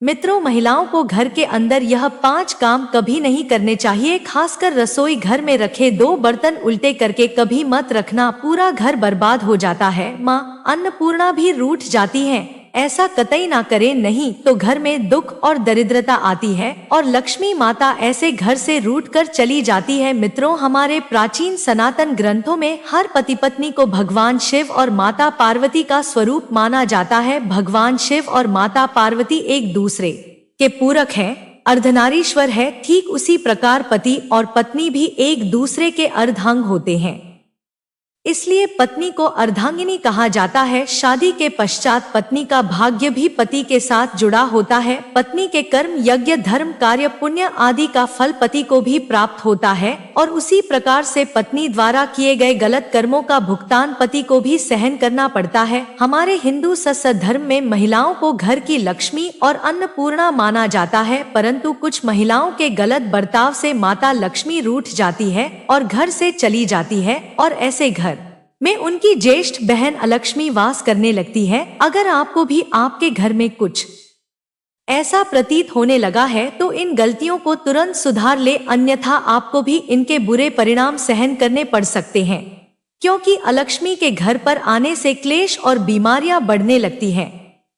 मित्रों, महिलाओं को घर के अंदर यह 5 काम कभी नहीं करने चाहिए। खासकर रसोई घर में रखे 2 बर्तन उल्टे करके कभी मत रखना, पूरा घर बर्बाद हो जाता है। माँ अन्नपूर्णा भी रूठ जाती हैं। ऐसा कतई ना करें, नहीं तो घर में दुख और दरिद्रता आती है और लक्ष्मी माता ऐसे घर से रूठ कर चली जाती है। मित्रों, हमारे प्राचीन सनातन ग्रंथों में हर पति पत्नी को भगवान शिव और माता पार्वती का स्वरूप माना जाता है। भगवान शिव और माता पार्वती एक दूसरे के पूरक हैं, अर्धनारीश्वर है। ठीक उसी प्रकार पति और पत्नी भी एक दूसरे के अर्धांग होते हैं, इसलिए पत्नी को अर्धांगिनी कहा जाता है। शादी के पश्चात पत्नी का भाग्य भी पति के साथ जुड़ा होता है। पत्नी के कर्म, यज्ञ, धर्म, कार्य, पुण्य आदि का फल पति को भी प्राप्त होता है और उसी प्रकार से पत्नी द्वारा किए गए गलत कर्मों का भुगतान पति को भी सहन करना पड़ता है। हमारे हिंदू सत्संग धर्म में महिलाओं को घर की लक्ष्मी और अन्नपूर्णा माना जाता है, परंतु कुछ महिलाओं के गलत बर्ताव से माता लक्ष्मी रूठ जाती है और घर से चली जाती है और ऐसे घर में उनकी ज्येष्ठ बहन अलक्ष्मी वास करने लगती है। अगर आपको भी आपके घर में कुछ ऐसा प्रतीत होने लगा है तो इन गलतियों को तुरंत सुधार ले, अन्यथा आपको भी इनके बुरे परिणाम सहन करने पड़ सकते हैं, क्योंकि अलक्ष्मी के घर पर आने से क्लेश और बीमारियां बढ़ने लगती हैं।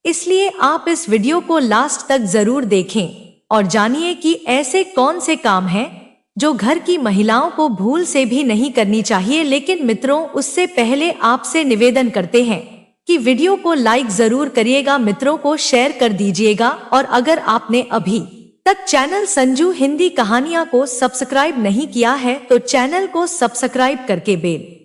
इसलिए आप इस वीडियो को लास्ट तक जरूर देखें और जानिए कि ऐसे कौन से काम हैं जो घर की महिलाओं को भूल से भी नहीं करनी चाहिए। लेकिन मित्रों, उससे पहले आपसे निवेदन करते हैं कि वीडियो को लाइक जरूर करिएगा, मित्रों को शेयर कर दीजिएगा और अगर आपने अभी तक चैनल संजू हिंदी कहानियां को सब्सक्राइब नहीं किया है तो चैनल को सब्सक्राइब करके बेल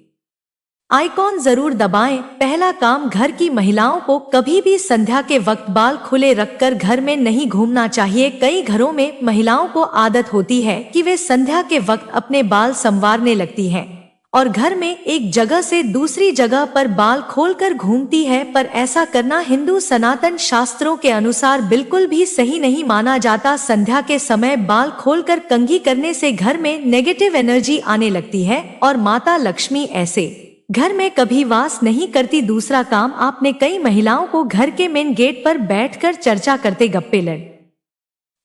आइकॉन जरूर दबाएं। पहला काम, घर की महिलाओं को कभी भी संध्या के वक्त बाल खुले रखकर घर में नहीं घूमना चाहिए। कई घरों में महिलाओं को आदत होती है कि वे संध्या के वक्त अपने बाल संवारने लगती हैं और घर में एक जगह से दूसरी जगह पर बाल खोलकर घूमती है, पर ऐसा करना हिंदू सनातन शास्त्रों के अनुसार बिल्कुल भी सही नहीं माना जाता। संध्या के समय बाल खोलकर कंघी करने से घर में नेगेटिव एनर्जी आने लगती है और माता लक्ष्मी ऐसे घर में कभी वास नहीं करती। दूसरा काम, आपने कई महिलाओं को घर के मेन गेट पर बैठकर चर्चा करते, गप्पे लड़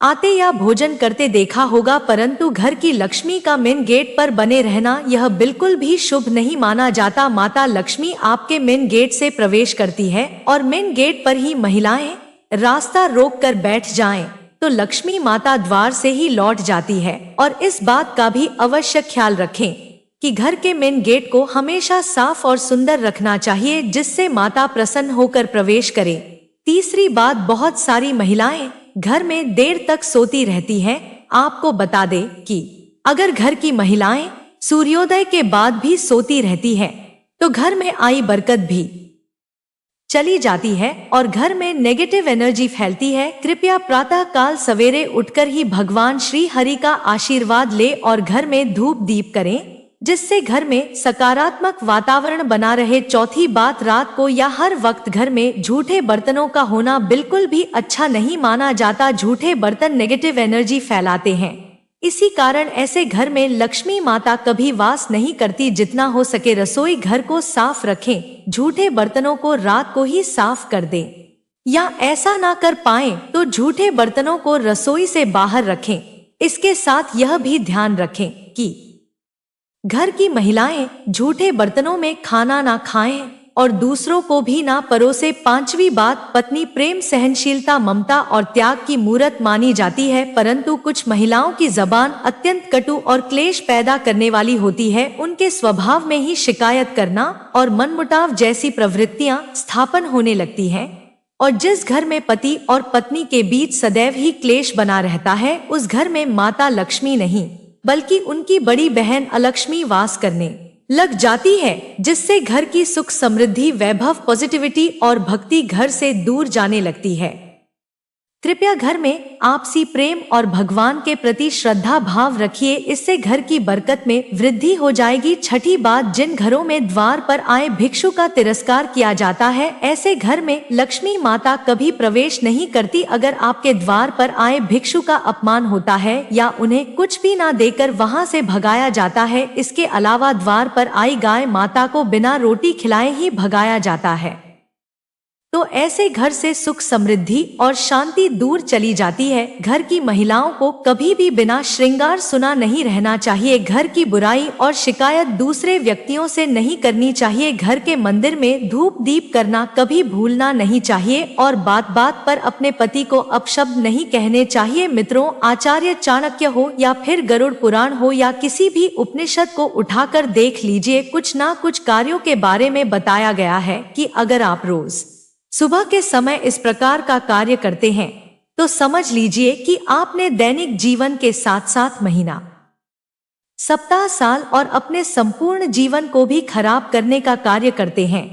आते या भोजन करते देखा होगा, परंतु घर की लक्ष्मी का मेन गेट पर बने रहना यह बिल्कुल भी शुभ नहीं माना जाता। माता लक्ष्मी आपके मेन गेट से प्रवेश करती है और मेन गेट पर ही महिलाएं रास्ता रोककर बैठ जाएं तो लक्ष्मी माता द्वार से ही लौट जाती है। और इस बात का भी अवश्य ख्याल रखें कि घर के मेन गेट को हमेशा साफ और सुंदर रखना चाहिए, जिससे माता प्रसन्न होकर प्रवेश करे। तीसरी बात, बहुत सारी महिलाएं घर में देर तक सोती रहती हैं। आपको बता दें कि अगर घर की महिलाएं सूर्योदय के बाद भी सोती रहती हैं तो घर में आई बरकत भी चली जाती है और घर में नेगेटिव एनर्जी फैलती है। कृपया प्रातः काल सवेरे उठकर ही भगवान श्री हरि का आशीर्वाद ले और घर में धूप दीप करें, जिससे घर में सकारात्मक वातावरण बना रहे। चौथी बात, रात को या हर वक्त घर में झूठे बर्तनों का होना बिल्कुल भी अच्छा नहीं माना जाता। झूठे बर्तन नेगेटिव एनर्जी फैलाते हैं, इसी कारण ऐसे घर में लक्ष्मी माता कभी वास नहीं करती। जितना हो सके रसोई घर को साफ रखें, झूठे बर्तनों को रात को ही साफ कर दें, या ऐसा ना कर पाएं तो झूठे बर्तनों को रसोई से बाहर रखें। इसके साथ यह भी ध्यान रखें कि घर की महिलाएं झूठे बर्तनों में खाना ना खाएं और दूसरों को भी ना परोसे। पांचवी बात, पत्नी प्रेम, सहनशीलता, ममता और त्याग की मूरत मानी जाती है, परंतु कुछ महिलाओं की जबान अत्यंत कटु और क्लेश पैदा करने वाली होती है। उनके स्वभाव में ही शिकायत करना और मनमुटाव जैसी प्रवृत्तियां स्थापन होने लगती हैं और जिस घर में पति और पत्नी के बीच सदैव ही क्लेश बना रहता है, उस घर में माता लक्ष्मी नहीं बल्कि उनकी बड़ी बहन अलक्ष्मी वास करने लग जाती है, जिससे घर की सुख, समृद्धि, वैभव, पॉजिटिविटी और भक्ति घर से दूर जाने लगती है। कृपया घर में आपसी प्रेम और भगवान के प्रति श्रद्धा भाव रखिए, इससे घर की बरकत में वृद्धि हो जाएगी। छठी बात, जिन घरों में द्वार पर आए भिक्षु का तिरस्कार किया जाता है, ऐसे घर में लक्ष्मी माता कभी प्रवेश नहीं करती। अगर आपके द्वार पर आए भिक्षु का अपमान होता है या उन्हें कुछ भी ना देकर वहां से भगाया जाता है, इसके अलावा द्वार पर आई गाय माता को बिना रोटी खिलाए ही भगाया जाता है, तो ऐसे घर से सुख समृद्धि और शांति दूर चली जाती है। घर की महिलाओं को कभी भी बिना श्रृंगार सुना नहीं रहना चाहिए। घर की बुराई और शिकायत दूसरे व्यक्तियों से नहीं करनी चाहिए। घर के मंदिर में धूप दीप करना कभी भूलना नहीं चाहिए और बात बात पर अपने पति को अपशब्द नहीं कहने चाहिए। मित्रों, आचार्य चाणक्य हो या फिर गरुड़ पुराण हो या किसी भी उपनिषद को उठाकर देख लीजिए, कुछ ना कुछ कार्यों के बारे में बताया गया है कि अगर आप रोज सुबह के समय इस प्रकार का कार्य करते हैं तो समझ लीजिए कि आपने दैनिक जीवन के साथ साथ महीना, सप्ताह, साल और अपने संपूर्ण जीवन को भी खराब करने का कार्य करते हैं।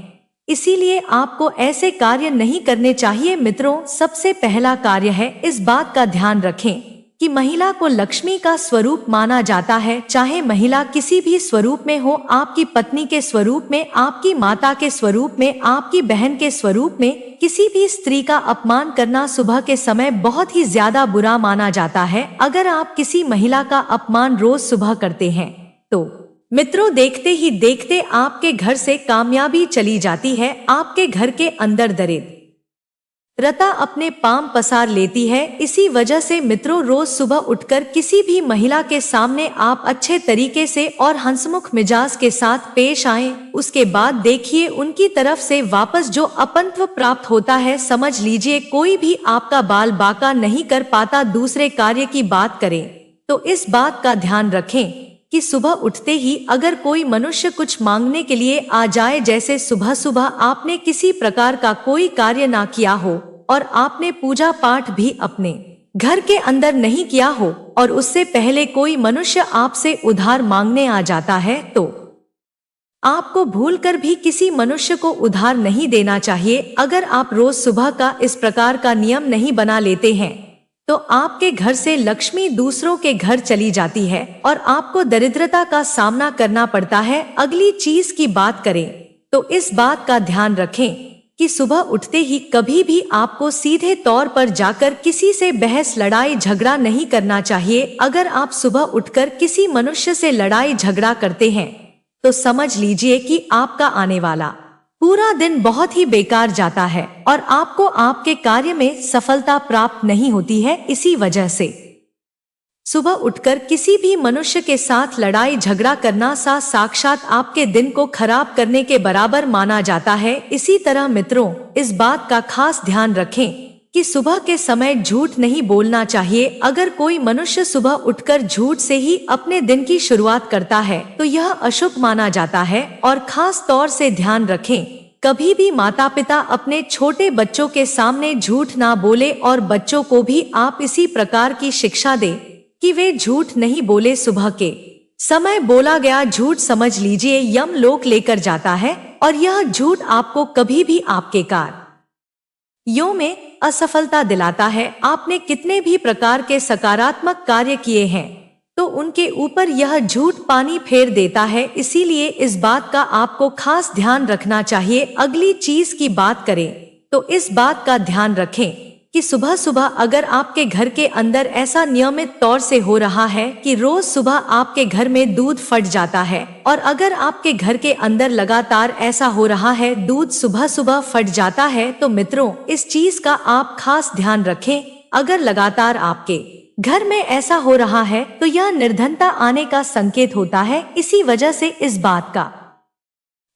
इसीलिए आपको ऐसे कार्य नहीं करने चाहिए। मित्रों, सबसे पहला कार्य है, इस बात का ध्यान रखें कि महिला को लक्ष्मी का स्वरूप माना जाता है। चाहे महिला किसी भी स्वरूप में हो, आपकी पत्नी के स्वरूप में, आपकी माता के स्वरूप में, आपकी बहन के स्वरूप में, किसी भी स्त्री का अपमान करना सुबह के समय बहुत ही ज्यादा बुरा माना जाता है। अगर आप किसी महिला का अपमान रोज सुबह करते हैं तो मित्रों, देखते ही देखते आपके घर से कामयाबी चली जाती है। आपके घर के अंदर दरिद्रता अपने पांव पसार लेती है। इसी वजह से मित्रों, रोज सुबह उठकर किसी भी महिला के सामने आप अच्छे तरीके से और हंसमुख मिजाज के साथ पेश आएं। उसके बाद देखिए उनकी तरफ से वापस जो अपनत्व प्राप्त होता है, समझ लीजिए कोई भी आपका बाल बाका नहीं कर पाता। दूसरे कार्य की बात करें तो इस बात का ध्यान रखें कि सुबह उठते ही अगर कोई मनुष्य कुछ मांगने के लिए आ जाए, जैसे सुबह सुबह आपने किसी प्रकार का कोई कार्य ना किया हो और आपने पूजा पाठ भी अपने घर के अंदर नहीं किया हो और उससे पहले कोई मनुष्य आपसे उधार मांगने आ जाता है, तो आपको भूलकर भी किसी मनुष्य को उधार नहीं देना चाहिए। अगर आप रोज सुबह का इस प्रकार का नियम नहीं बना लेते हैं तो आपके घर से लक्ष्मी दूसरों के घर चली जाती है और आपको दरिद्रता का सामना करना पड़ता है। अगली चीज की बात करें तो इस बात का ध्यान रखें कि सुबह उठते ही कभी भी आपको सीधे तौर पर जाकर किसी से बहस लड़ाई झगड़ा नहीं करना चाहिए। अगर आप सुबह उठकर किसी मनुष्य से लड़ाई झगड़ा करते हैं तो समझ लीजिए कि आपका आने वाला पूरा दिन बहुत ही बेकार जाता है और आपको आपके कार्य में सफलता प्राप्त नहीं होती है। इसी वजह से सुबह उठकर किसी भी मनुष्य के साथ लड़ाई झगड़ा करना साक्षात आपके दिन को खराब करने के बराबर माना जाता है। इसी तरह मित्रों, इस बात का खास ध्यान रखें कि सुबह के समय झूठ नहीं बोलना चाहिए। अगर कोई मनुष्य सुबह उठकर झूठ से ही अपने दिन की शुरुआत करता है तो यह अशुभ माना जाता है। और खास तौर से ध्यान रखें, कभी भी माता पिता अपने छोटे बच्चों के सामने झूठ ना बोले और बच्चों को भी आप इसी प्रकार की शिक्षा दें कि वे झूठ नहीं बोले। सुबह के समय बोला गया झूठ समझ लीजिए यमलोक लेकर जाता है और यह झूठ आपको कभी भी आपके कार्यों में असफलता दिलाता है। आपने कितने भी प्रकार के सकारात्मक कार्य किए हैं तो उनके ऊपर यह झूठ पानी फेर देता है। इसीलिए इस बात का आपको खास ध्यान रखना चाहिए। अगली चीज की बात करें तो इस बात का ध्यान रखें कि सुबह सुबह अगर आपके घर के अंदर ऐसा नियमित तौर से हो रहा है कि रोज सुबह आपके घर में दूध फट जाता है, और अगर आपके घर के अंदर लगातार ऐसा हो रहा है दूध सुबह सुबह फट जाता है, तो मित्रों इस चीज का आप खास ध्यान रखें। अगर लगातार आपके घर में ऐसा हो रहा है तो यह निर्धनता आने का संकेत होता है। इसी वजह से इस बात का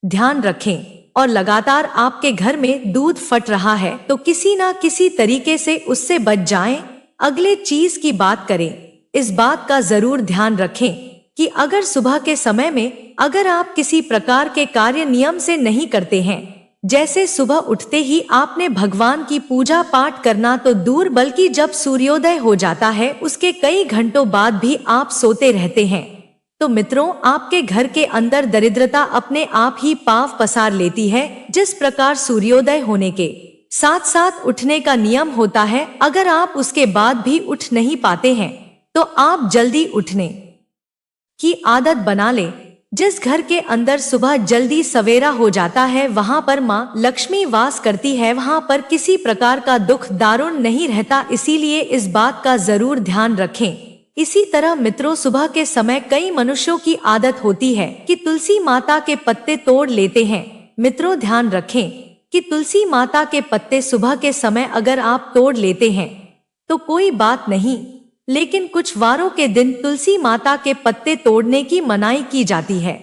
ध्यान रखें। और लगातार आपके घर में दूध फट रहा है तो किसी ना किसी तरीके से उससे बच जाएं। अगले चीज की बात करें, इस बात का जरूर ध्यान रखें कि अगर सुबह के समय में अगर आप किसी प्रकार के कार्य नियम से नहीं करते हैं, जैसे सुबह उठते ही आपने भगवान की पूजा पाठ करना तो दूर, बल्कि जब सूर्योदय हो जाता है उसके कई घंटों बाद भी आप सोते रहते हैं, तो मित्रों आपके घर के अंदर दरिद्रता अपने आप ही पांव पसार लेती है। जिस प्रकार सूर्योदय होने के साथ साथ उठने का नियम होता है, अगर आप उसके बाद भी उठ नहीं पाते हैं तो आप जल्दी उठने की आदत बना लें। जिस घर के अंदर सुबह जल्दी सवेरा हो जाता है वहां पर माँ लक्ष्मी वास करती है, वहां पर किसी प्रकार का दुख दारुण नहीं रहता। इसीलिए इस बात का जरूर ध्यान रखें। इसी तरह मित्रों सुबह के समय कई मनुष्यों की आदत होती है कि तुलसी माता के पत्ते तोड़ लेते हैं। मित्रों ध्यान रखें कि तुलसी माता के पत्ते सुबह के समय अगर आप तोड़ लेते हैं तो कोई बात नहीं, लेकिन कुछ वारों के दिन तुलसी माता के पत्ते तोड़ने की मनाही की जाती है।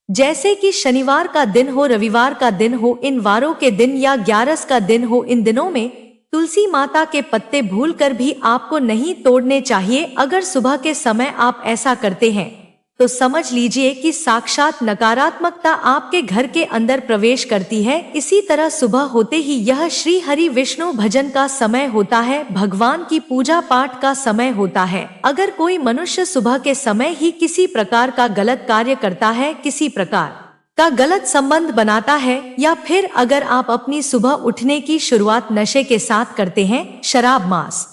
जैसे कि शनिवार का दिन हो, रविवार का दिन हो, इन वारों के दिन या 11 का दिन हो, इन दिनों में तुलसी माता के पत्ते भूलकर भी आपको नहीं तोड़ने चाहिए। अगर सुबह के समय आप ऐसा करते हैं तो समझ लीजिए कि साक्षात नकारात्मकता आपके घर के अंदर प्रवेश करती है। इसी तरह सुबह होते ही यह श्री हरि विष्णु भजन का समय होता है, भगवान की पूजा पाठ का समय होता है। अगर कोई मनुष्य सुबह के समय ही किसी प्रकार का गलत कार्य करता है, किसी प्रकार का गलत संबंध बनाता है, या फिर अगर आप अपनी सुबह उठने की शुरुआत नशे के साथ करते हैं, शराब मांस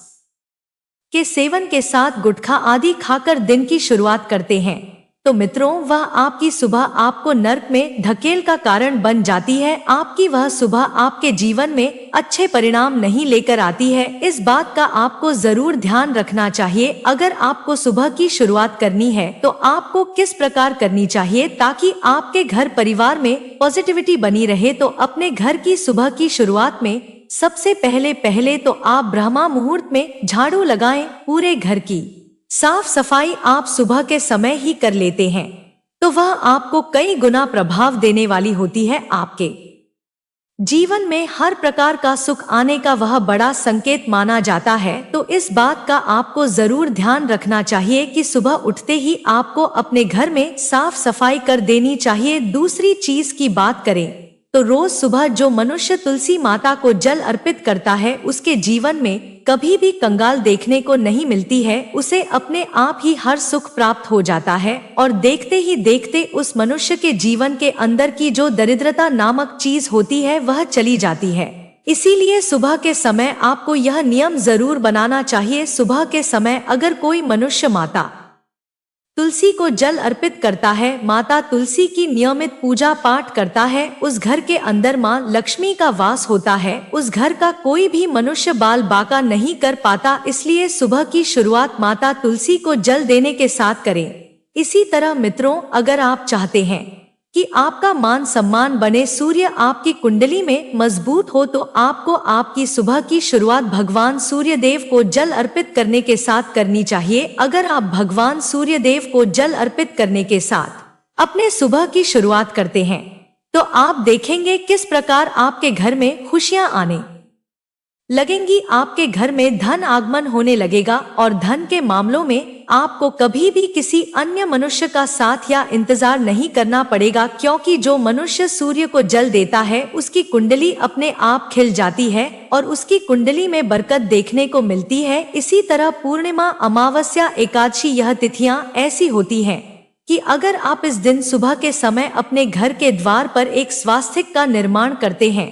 के सेवन के साथ गुटखा आदि खाकर दिन की शुरुआत करते हैं, तो मित्रों वह आपकी सुबह आपको नर्क में धकेल का कारण बन जाती है। आपकी वह सुबह आपके जीवन में अच्छे परिणाम नहीं लेकर आती है। इस बात का आपको जरूर ध्यान रखना चाहिए। अगर आपको सुबह की शुरुआत करनी है तो आपको किस प्रकार करनी चाहिए ताकि आपके घर परिवार में पॉजिटिविटी बनी रहे, तो अपने घर की सुबह की शुरुआत में सबसे पहले तो आप ब्रह्मा मुहूर्त में झाड़ू लगाएं। पूरे घर की साफ सफाई आप सुबह के समय ही कर लेते हैं तो वह आपको कई गुना प्रभाव देने वाली होती है। आपके जीवन में हर प्रकार का सुख आने का वह बड़ा संकेत माना जाता है। तो इस बात का आपको जरूर ध्यान रखना चाहिए कि सुबह उठते ही आपको अपने घर में साफ सफाई कर देनी चाहिए। दूसरी चीज की बात करें तो रोज सुबह जो मनुष्य तुलसी माता को जल अर्पित करता है उसके जीवन में कभी भी कंगाल देखने को नहीं मिलती है। उसे अपने आप ही हर सुख प्राप्त हो जाता है और देखते ही देखते उस मनुष्य के जीवन के अंदर की जो दरिद्रता नामक चीज होती है वह चली जाती है। इसीलिए सुबह के समय आपको यह नियम जरूर बनाना चाहिए। सुबह के समय अगर कोई मनुष्य माता तुलसी को जल अर्पित करता है, माता तुलसी की नियमित पूजा पाठ करता है, उस घर के अंदर माँ लक्ष्मी का वास होता है। उस घर का कोई भी मनुष्य बाल बाका नहीं कर पाता। इसलिए सुबह की शुरुआत माता तुलसी को जल देने के साथ करें। इसी तरह मित्रों अगर आप चाहते हैं कि आपका मान सम्मान बने, सूर्य आपकी कुंडली में मजबूत हो, तो आपको आपकी सुबह की शुरुआत भगवान सूर्य देव को जल अर्पित करने के साथ करनी चाहिए। अगर आप भगवान सूर्य देव को जल अर्पित करने के साथ अपने सुबह की शुरुआत करते हैं तो आप देखेंगे किस प्रकार आपके घर में खुशियां आने लगेंगी। आपके घर में धन आगमन होने लगेगा और धन के मामलों में आपको कभी भी किसी अन्य मनुष्य का साथ या इंतजार नहीं करना पड़ेगा, क्योंकि जो मनुष्य सूर्य को जल देता है उसकी कुंडली अपने आप खिल जाती है और उसकी कुंडली में बरकत देखने को मिलती है। इसी तरह पूर्णिमा, अमावस्या, एकादशी यह तिथियां ऐसी होती हैं कि अगर आप इस दिन सुबह के समय अपने घर के द्वार पर एक स्वास्तिक का निर्माण करते हैं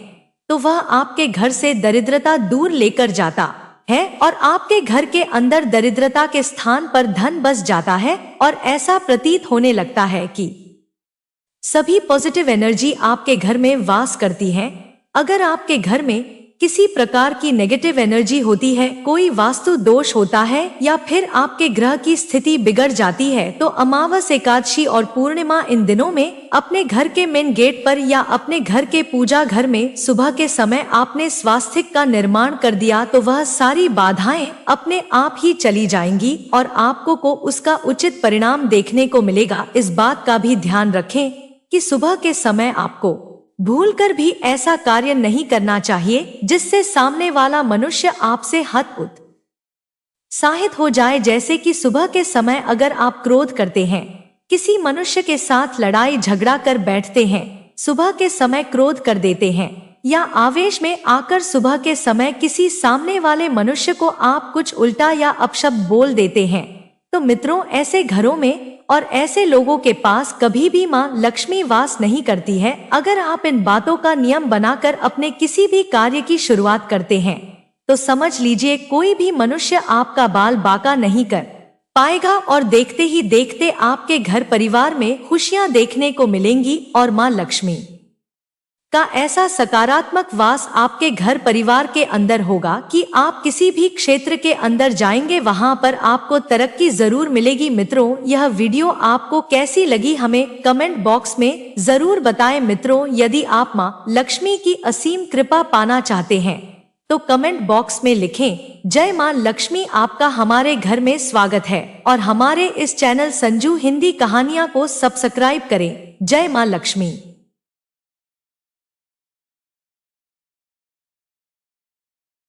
तो वह आपके घर से दरिद्रता दूर लेकर जाता है और आपके घर के अंदर दरिद्रता के स्थान पर धन बस जाता है और ऐसा प्रतीत होने लगता है कि सभी पॉजिटिव एनर्जी आपके घर में वास करती है। अगर आपके घर में किसी प्रकार की नेगेटिव एनर्जी होती है, कोई वास्तु दोष होता है या फिर आपके ग्रह की स्थिति बिगड़ जाती है, तो अमावस, एकादशी और पूर्णिमा इन दिनों में अपने घर के मेन गेट पर या अपने घर के पूजा घर में सुबह के समय आपने स्वास्तिक का निर्माण कर दिया तो वह सारी बाधाएं अपने आप ही चली जाएंगी और आपको को उसका उचित परिणाम देखने को मिलेगा। इस बात का भी ध्यान रखें कि सुबह के समय आपको भूलकर भी ऐसा कार्य नहीं करना चाहिए जिससे सामने वाला मनुष्य आपसे हतोत्साहित हो जाए। जैसे कि सुबह के समय अगर आप क्रोध करते हैं, किसी मनुष्य के साथ लड़ाई झगड़ा कर बैठते हैं, सुबह के समय क्रोध कर देते हैं या आवेश में आकर सुबह के समय किसी सामने वाले मनुष्य को आप कुछ उल्टा या अपशब्द बोल देते हैं, तो मित्रों ऐसे घरों में और ऐसे लोगों के पास कभी भी माँ लक्ष्मी वास नहीं करती है। अगर आप इन बातों का नियम बनाकर अपने किसी भी कार्य की शुरुआत करते हैं तो समझ लीजिए कोई भी मनुष्य आपका बाल बाका नहीं कर पाएगा और देखते ही देखते आपके घर परिवार में खुशियां देखने को मिलेंगी और माँ लक्ष्मी का ऐसा सकारात्मक वास आपके घर परिवार के अंदर होगा कि आप किसी भी क्षेत्र के अंदर जाएंगे वहां पर आपको तरक्की जरूर मिलेगी। मित्रों, यह वीडियो आपको कैसी लगी हमें कमेंट बॉक्स में जरूर बताएं। मित्रों, यदि आप मां लक्ष्मी की असीम कृपा पाना चाहते हैं तो कमेंट बॉक्स में लिखें जय मां लक्ष्मी। आपका हमारे घर में स्वागत है और हमारे इस चैनल संजू हिंदी कहानियां को सब्सक्राइब करें। जय मां लक्ष्मी।